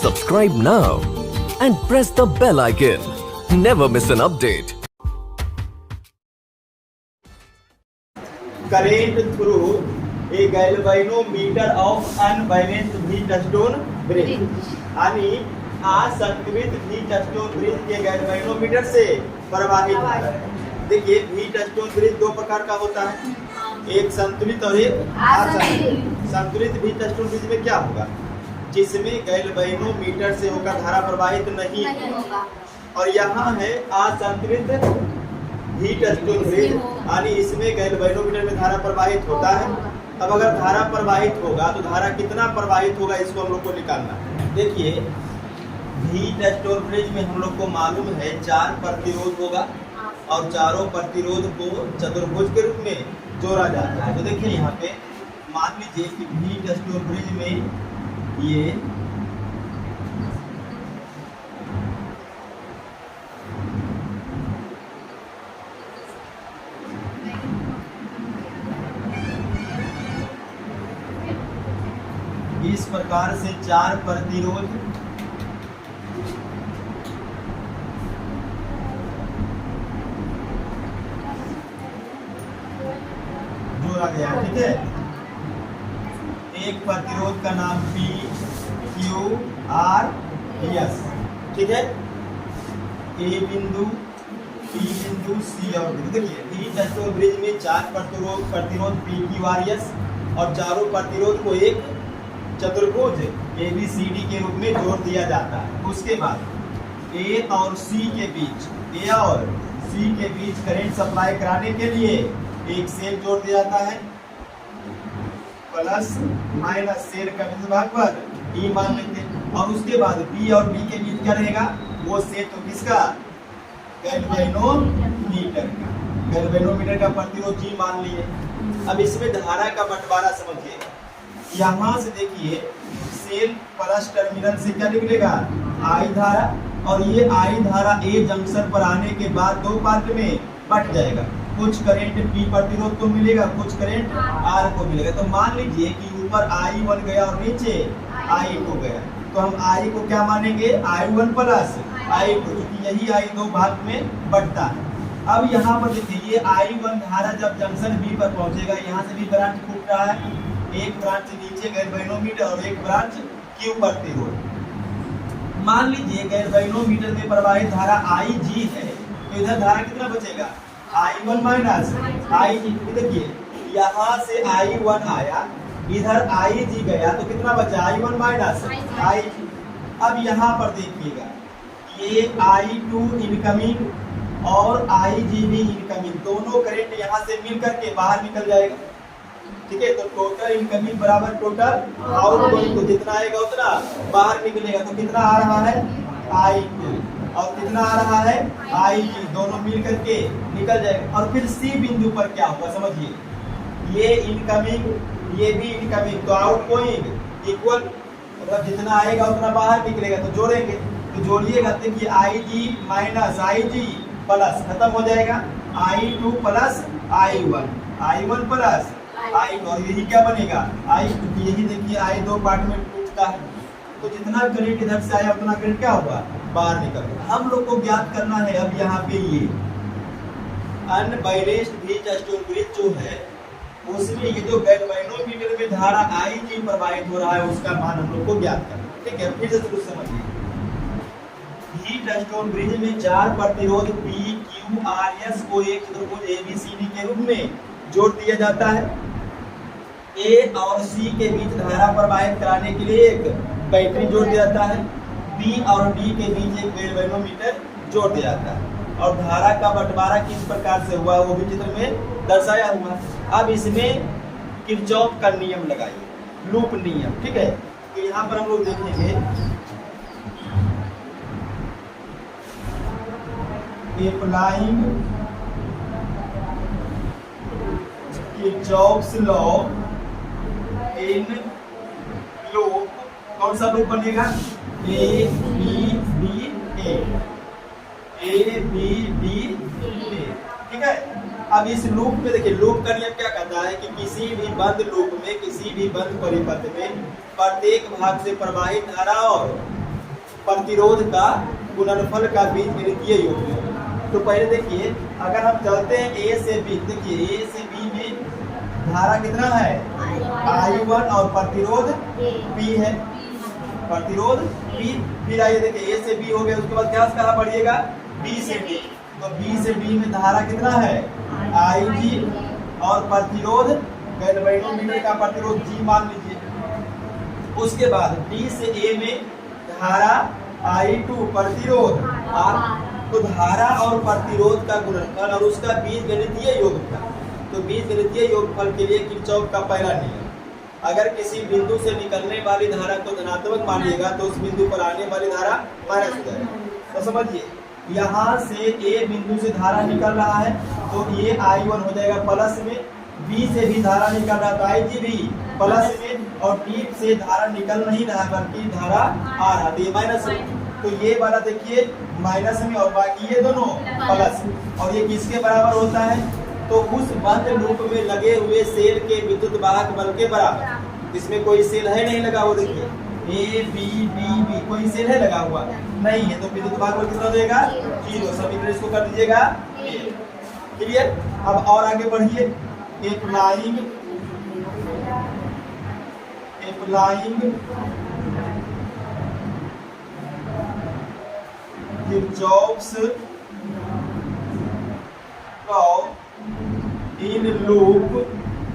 Subscribe now and press the bell icon. Never miss an update. Current through a galvanometer of unbalanced Wheatstone bridge आणि असंतुलित Wheatstone bridge के galvanometer से प्रवाहित धारा है। देखिए व्हीटस्टोन ब्रिज दो प्रकार का होता है, एक संतुलित और एक असंतुलित। संतुलित व्हीटस्टोन ब्रिज में क्या होगा, जिसमें गैल्वेनोमीटर से होकर धारा प्रवाहित नहीं होगा, और यहाँ है असंतुलित व्हीटस्टोन ब्रिज यानी इसमें गैल्वेनोमीटर में धारा प्रवाहित होता है। अब अगर धारा प्रवाहित होगा तो धारा कितना प्रवाहित होगा इसको हम लोग को निकालना है। देखिए व्हीटस्टोन ब्रिज में हम लोग को मालूम है 4 प्रतिरोध होगा और चारों प्रतिरोध को चतुर्भुज के रूप में जोड़ा जाता है। तो देखिए यहाँ पे मान लीजिए कि व्हीटस्टोन ब्रिज में ये इस प्रकार से 4 प्रतिरोध जोड़ा गया, ठीक है। एक प्रतिरोध का नाम P, Q, R, S, ठीक है। A बिंदु, P बिंदु, C और D। देखिए व्हीटस्टोन ब्रिज में 4 प्रतिरोध P, Q, R, S और चारों प्रतिरोध को एक चतुर्भुज ABCD के रूप में जोड़ दिया जाता है। उसके बाद A और C के बीच करंट सप्लाई कराने के लिए एक सेल जोड़ दिया जाता है, प्लस माइनस सेल का भाग पर E मान लेते हैं, और उसके बाद B और B के बीच क्या रहेगा, वो सेल तो किसका, गैल्वेनोमीटर का। गैल्वेनोमीटर का प्रतिरोध G मान लिए। अब इसमें धारा का बंटवारा समझिए। यहाँ से देखिए सेल प्लस टर्मिनल से क्या निकलेगा, आई धारा, और ये आई धारा ए जंक्शन पर आने के बाद 2 पार्ट में बट जाएगा। कुछ करंट पी प्रतिरोध को मिलेगा, कुछ करंट आर को मिलेगा। तो मान लीजिए कि ऊपर I1 गया और नीचे I2 गया, तो हम I को क्या मानेंगे, I1 प्लस I2, क्योंकि यही I 2 भाग में बढ़ता है। अब यहाँ पर देखिए ये I1 धारा जब जंक्शन बी पर पहुंचेगा, यहाँ से भी ब्रांच फूट रहा है, एक ब्रांच नीचे गैल्वेनोमीटर और एक ब्रांच क्यू प्रतिरोध। मान लीजिए गैल्वेनोमीटर में प्रवाहित धारा IG है, तो इधर धारा कितना बचेगा, I1 माइनस IG। देखिए यहाँ से I1 आया, इधर IG गया, तो कितना बचा, I1 माइनस IG। अब यहाँ पर देखिएगा ये I2 इनकमिंग और IG भी इनकमिंग, दोनों करंट यहाँ से मिल करके बाहर निकल जाएगा, ठीक है। तो टोटल इनकमिंग बराबर टोटल आउटगोइंग, तो जितना आएगा उतना बाहर निकलेगा। तो कितना आ रहा है, I2, और कितना आ रहा है, IG, दोनों मिल करके निकल जाएगा। और फिर C बिंदु पर क्या होगा समझिए, ये इनकमिंग ये भी इनकमिंग, तो आउटगोइंग इक्वल, मतलब जितना आएगा उतना बाहर निकलेगा। तो जोड़ेंगे, तो जोड़िएगा, देखिए IG माइनस IG प्लस खत्म हो जाएगा, I2 plus I1 plus I, और यही क्या बनेगा, I2। यही देखिए I 2 पार्ट में टूटता है, तो जितना करंट इधर से आया उतना करंट क्या होगा, बाहर निकलेगा। हम लोग को ज्ञात करना है अब यहाँ पे ये अनबैलेंस्ड व्हीटस्टोन ब्रिज जो है, उसमें ये जो गैल्वेनोमीटर में धारा IG प्रवाहित हो रहा है उसका मान हम लोग को ज्ञात करना है, ठीक है। फिर से शुरू समझिए, व्हीटस्टोन ब्रिज में 4 प्रतिरोध P, Q, R, S को एक चतुर्भुज ABCD के रूप में जोड़ दिया जाता है। A और C के बीच धारा प्रवाहित कराने के लिए एक बैटरी जोड़ दिया जाता है, B और D के बीच एक गैल्वेनोमीटर जोड़ दिया जाता है, और धारा का बंटवारा किस प्रकार से हुआ वो भी चित्र में दर्शाया हुआ है। अब इसमें किरचॉफ का नियम लगाइए, लूप नियम, ठीक है। तो यहाँ पर हम लोग देखेंगे applying Kirchhoff's law in loop, कौन सा लूप बनेगा, A B B A, ठीक है। अब इस लूप में देखिए, लूप का नियम क्या कहता है कि किसी भी बंद लूप में, किसी भी बंद परिपथ में प्रत्येक भाग से प्रवाहित धारा और प्रतिरोध का गुणनफल का बीजगणितीय योग है। तो पहले देखिए, अगर हम चलते हैं ए से बी, देखिए ए से बी में धारा कितना है I1 और प्रतिरोध P है, प्रतिरोध P। फिर आइए देखिए ए से बी हो गया, उसके बाद क्या कहाँ बढ़िएगा बी से डी, तो बी से डी में धारा कितना है IG और प्रतिरोध गैल्वेनोमीटर का प्रतिरोध G मान लीजिए। उसके बाद डी से ए में धारा I2 प्रतिरोध R, तो धारा और प्रतिरोध का गुणनफल और उसका बीजगणितीय योगफल। तो बीजगणितीय योगफल के लिए किरचॉफ का पहला नियम, अगर किसी बिंदु से निकलने वाली धारा को धनात्मक मानिएगा तो उस बिंदु पर आने वाली धारा माइनस हो जाएगी। तो समझिए, यहाँ से ए बिंदु से धारा निकल रहा है तो ये I1 हो जाएगा प्लस में, बी से भी धारा निकल रहा है तो IG भी प्लस में, और डी से धारा निकल नहीं रहा बल्कि धारा आ रहा तो ये माइनस में। तो ये वाला देखिए माइनस में और बाकी ये दोनों प्लस, और ये किसके बराबर होता है तो उस बंद लूप में लगे हुए सेल के विद्युत वाहक बल के बराबर। इसमें कोई सेल है नहीं लगा हुआ, देखिए ए बी बी बी कोई सेल है लगा हुआ नहीं है, तो विद्युत वाहक बल कितना देगा 0। समीकरण इसको कर दीजिएगा क्लियर। अब और आगे बढ़िए, applying Kirchhoff's law in loop.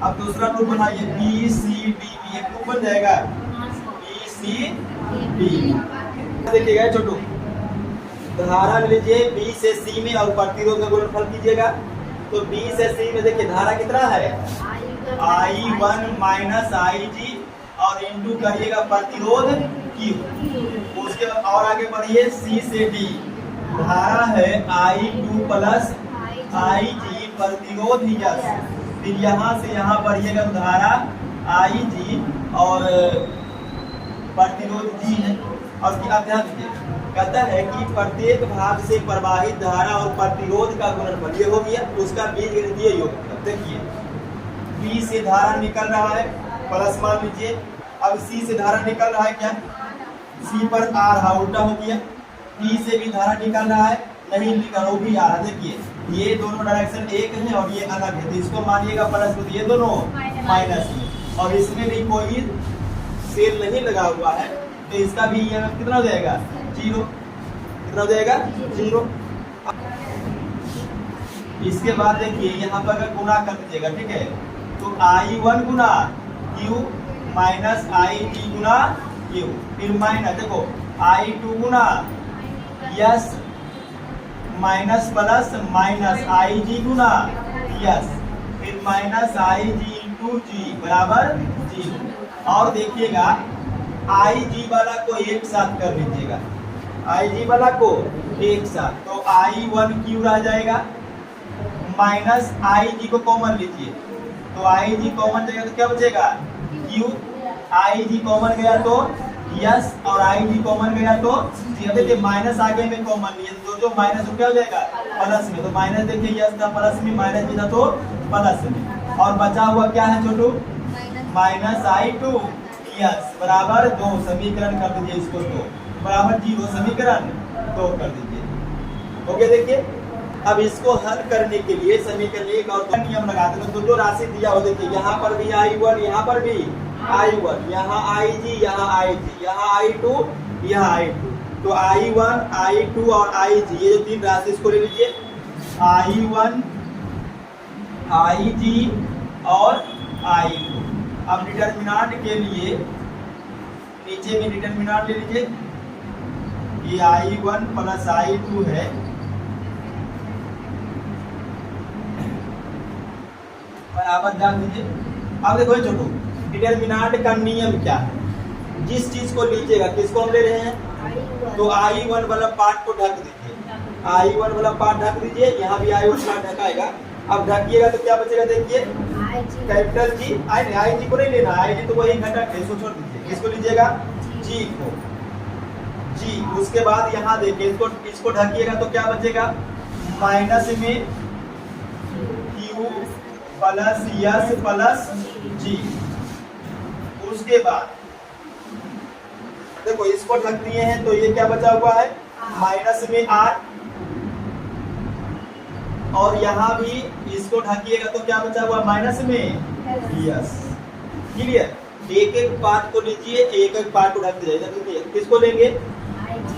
अब दूसरा लूप बनाइए बी सी डी, एक लूप बन जाएगा बी सी डी। देखिएगा छोटू, धारा लीजिए बी से सी में और प्रतिरोध का गुणनफल कीजिएगा। तो बी से सी में देखिए धारा कितना है I1 माइनस IG और इंटू करिएगा प्रतिरोध Q। उसके बाद और आगे बढ़िए सी से डी, धारा है I2 प्लस IG प्रतिरोध यस। फिर यहाँ से यहाँ बढ़िएगा तो धारा IG और प्रतिरोध G है। और अब ध्यान दीजिए, कहता है कि प्रत्येक भाग से प्रवाहित धारा और प्रतिरोध का गुणनफल ये हो गया, उसका बीजगणितीय योगफल। देखिए बी से धारा निकल रहा है प्लस मान लीजिए, अब सी से धारा निकल रहा है क्या सी पर आ रहा उल्टा हो गया, डी से भी धारा निकल रहा है नहीं निकल वो भी आ रहा। देखिए ये दोनों डायरेक्शन एक है और ये अलग है, तो इसको मानिएगा प्लस, तो ये दोनों माइनस में, और इसमें भी कोई सेल नहीं लगा हुआ है तो इसका भी EMF कितना हो जाएगा 0। कितना हो जाएगा 0। इसके बाद देखिए यहाँ पर अगर गुना कर दीजिएगा, ठीक है, तो I1 गुना Q माइनस IG गुना Q, फिर माइनस देखो I2 गुना S minus plus minus IG गुना यस, फिर माइनस IG इंटू G बराबर 0। और देखिएगा IG वाला को एक साथ कर लीजिएगा, IG वाला को एक साथ, तो I1 Q रह जाएगा माइनस IG को कॉमन लीजिए, तो IG कॉमन जाएगा तो क्या बचेगा Q, IG कॉमन गया तो यस और IG कॉमन गया तो देखिए माइनस आगे में कॉमन लिए तो जो माइनस क्या हो जाएगा प्लस में, तो माइनस देखिए यस था प्लस में, माइनस भी था तो प्लस में, और बचा हुआ क्या है छोटू माइनस I2 यस बराबर 2। समीकरण कर दीजिए इसको, तो बराबर 0 समीकरण 2 कर दीजिए। ओके देखिए, अब इसको हल करने के लिए समीकरण एक और दो नियम लगाते हैं। तो जो राशि दिया हो देखिए यहाँ पर भी I1 यहाँ पर भी I1, यहाँ IG यहाँ IG, यहाँ I2 यहाँ I2, तो I1 I2 और IG ये जो तीन राशि इसको ले लीजिए I1 IG और I2। अब डिटर्मिनेंट के लिए नीचे में डिटर्मिनेंट ले लीजिए, ये I1 प्लस I2 है, बराबर जान दीजिए। अब देखो छोटू डिटर्मिनेंट का नियम क्या है, जिस चीज को लीजिएगा किसको हम ले रहे हैं तो I1 वाला पार्ट को ढक दीजिए, I1 वाला पार्ट ढक दीजिए, यहाँ भी I1 पार्ट ढकाएगा। अब ढकिएगा तो क्या बचेगा देखिए कैपिटल G, IG को नहीं लेना, IG तो वही घटक है, इसको छोड़ दीजिए। किसको लीजिएगा G को, G। उसके बाद यहाँ देखिए इसको ढकिएगा तो क्या बचेगा माइनस में Q plus yes plus G। उसके बाद देखो इसको ढक दिए हैं तो ये क्या बचा हुआ है माइनस में R, और यहाँ भी इसको ढकिएगा तो क्या बचा हुआ माइनस में यस। क्लियर, एक एक पार्ट को लीजिए, एक एक पार्ट को ढक दीजिए। किसको लेंगे,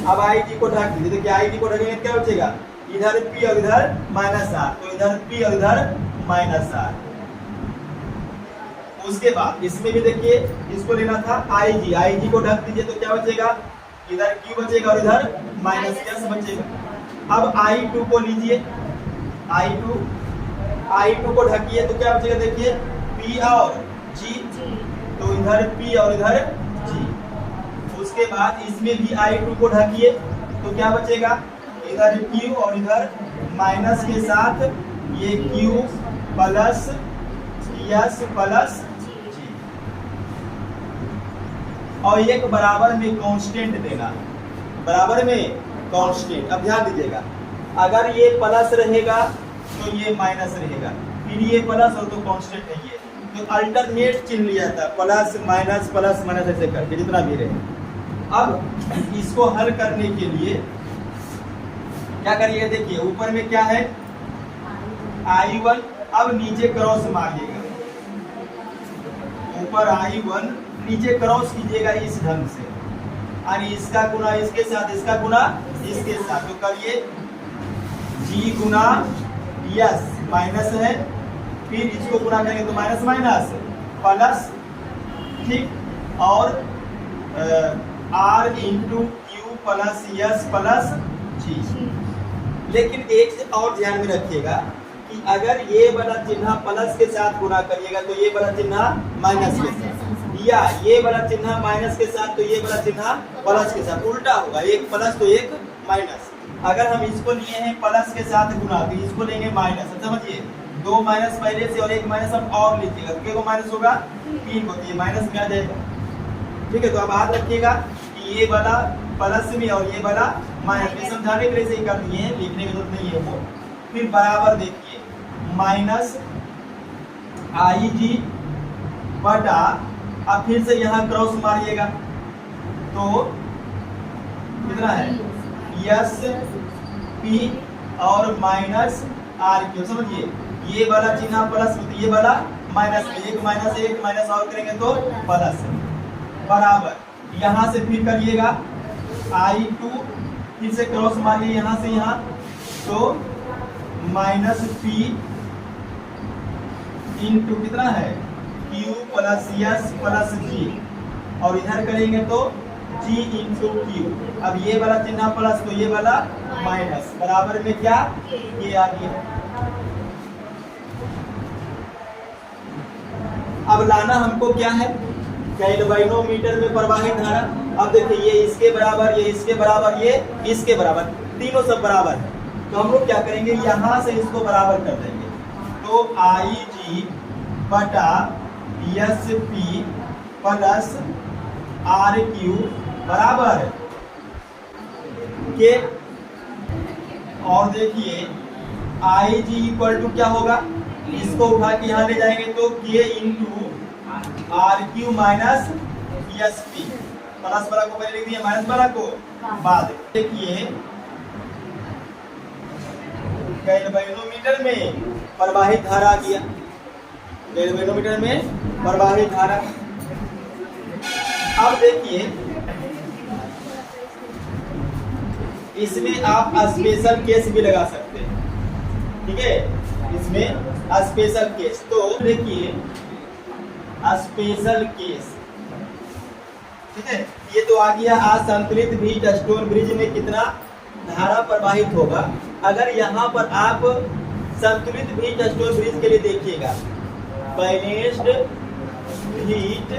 अब आई जी को ढक दीजिए। देखिए आई जी को ढकेंगे क्या बचेगा, इधर P और इधर माइनस R, तो इधर P और इधर माइनस R। उसके बाद इसमें भी देखिए इसको लेना था आई जी को ढक दीजिए तो क्या बचेगा, इधर Q बचेगा और इधर माइनस S बचेगा। अब I2 को लीजिए, I2 को ढकिए तो क्या बचेगा, देखिए P और G, तो इधर P और इधर G। उसके बाद इसमें भी I2 को ढकिए तो क्या बचेगा, इधर Q और इधर माइनस के साथ ये Q plus S plus G, और एक बराबर में कांस्टेंट देना, बराबर में कांस्टेंट। अब ध्यान दीजिएगा, अगर ये प्लस रहेगा तो ये माइनस रहेगा, फिर ये प्लस और तो कांस्टेंट है ये, तो अल्टरनेट चिन्ह लिया था, प्लस माइनस ऐसे करके जितना भी रहे। अब इसको हल करने के लिए क्या करिए, देखिए ऊपर में क्या है I1, अब नीचे क्रॉस मारिएगा, ऊपर I1 नीचे क्रॉस कीजिएगा इस ढंग से, और इसका गुना इसके साथ, इसका गुना इसके साथ, तो करिए G गुना S माइनस है, फिर इसको गुना करेंगे तो माइनस माइनस प्लस, ठीक, और R into Q plus S plus G। लेकिन एक से और ध्यान में रखिएगा कि अगर ये वाला चिन्ह प्लस के साथ गुना करिएगा तो ये वाला चिन्ह माइनस के साथ, या ये वाला चिन्ह माइनस के साथ तो ये वाला चिन्ह प्लस के साथ, उल्टा होगा, एक प्लस तो एक माइनस। अगर हम इसको लिए हैं प्लस के साथ गुना तो इसको लेंगे माइनस, समझिए दो माइनस पहले से और एक माइनस हम और लीजिएगा तो क्या माइनस होगा 3 होती है, माइनस में आ जाएगा। ठीक है, तो अब याद रखिएगा कि ये वाला प्लस में और ये वाला माइनस में, समझाने के लिए सही कर दिए हैं, लिखने की जरूरत नहीं है वो। फिर बराबर देखिए माइनस IG बटा, अब फिर से यहाँ क्रॉस मारिएगा तो कितना है S P और माइनस R, समझिए ये वाला चिन्ह प्लस, ये वाला माइनस में, एक माइनस और करेंगे तो प्लस, बराबर यहाँ से फिर करिएगा I2, फिर से क्रॉस मारिए यहाँ से यहाँ, तो माइनस P इंटू कितना है Q plus S plus G, और इधर करेंगे तो G इंटू Q। अब ये वाला चिन्ह प्लस तो ये वाला माइनस, बराबर में क्या ये आ गया। अब लाना हमको क्या है, गैल्वेनोमीटर में प्रवाहित धारा। अब देखिए ये इसके बराबर, ये इसके बराबर, ये इसके बराबर, तीनों सब बराबर है, तो हम लोग क्या करेंगे यहाँ से इसको बराबर कर देंगे, तो IG बटा SP प्लस RQ बराबर के, और देखिए IG इक्वल टू क्या होगा, इसको उठा के यहाँ ले जाएंगे तो K into RQ minus SP, plus वाला को पहले लिख दिया, माइनस वाला को बाद। देखिए गैल्वेनोमीटर में प्रवाहित धारा किया, गैल्वेनोमीटर में प्रवाहित धारा। अब देखिए इसमें आप स्पेशल केस भी लगा सकते हैं, ठीक है, इसमें स्पेशल केस। तो देखिए स्पेशल केस, ठीक है, ये तो आ गया असंतुलित व्हीट स्टोन ब्रिज में कितना धारा प्रवाहित होगा। अगर यहाँ पर आप संतुलित व्हीट स्टोन ब्रिज के लिए देखिएगा, बैलेंस्ड व्हीट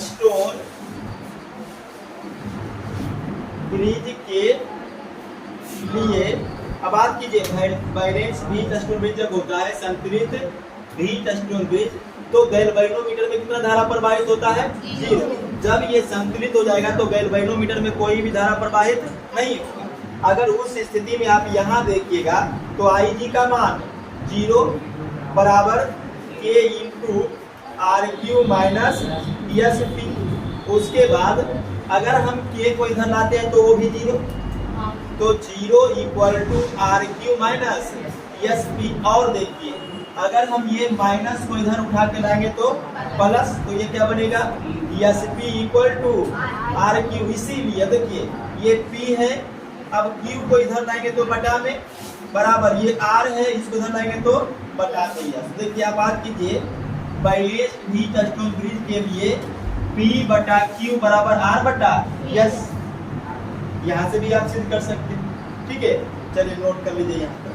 स्टोन ब्रिज के लिए, अब बात कीजिए बैलेंस व्हीट स्टोन ब्रिज जब होता है संतुलित व्हीट स्टोन ब्रिज, तो गैल्वेनोमीटर में कितना धारा प्रवाहित होता है 0। जब ये संतुलित हो जाएगा तो गैल्वेनोमीटर में कोई भी धारा प्रवाहित नहीं होगा। अगर उस स्थिति में आप यहाँ देखिएगा तो IG का मान 0 बराबर K into RQ minus SP, उसके बाद अगर हम K को इधर लाते हैं तो वो भी 0, तो 0 equal to R Q minus S P. और देखिए अगर हम ये माइनस को इधर उठा के लाएंगे तो प्लस, तो ये क्या बनेगा S P equal to R Q. इसीलिए देखिए ये P है, अब Q को इधर लाएंगे तो बटा में बराबर, ये R है, इसको इधर लाएंगे तो बटा में यस। देखिए आप बात कीजिए बैलेंस हीट स्टोन ब्रिज के लिए P बटा Q बराबर R बटा यस। यहाँ से भी आप सिद्ध कर सकते हैं। ठीक है, चलिए नोट कर लीजिए यहाँ पर।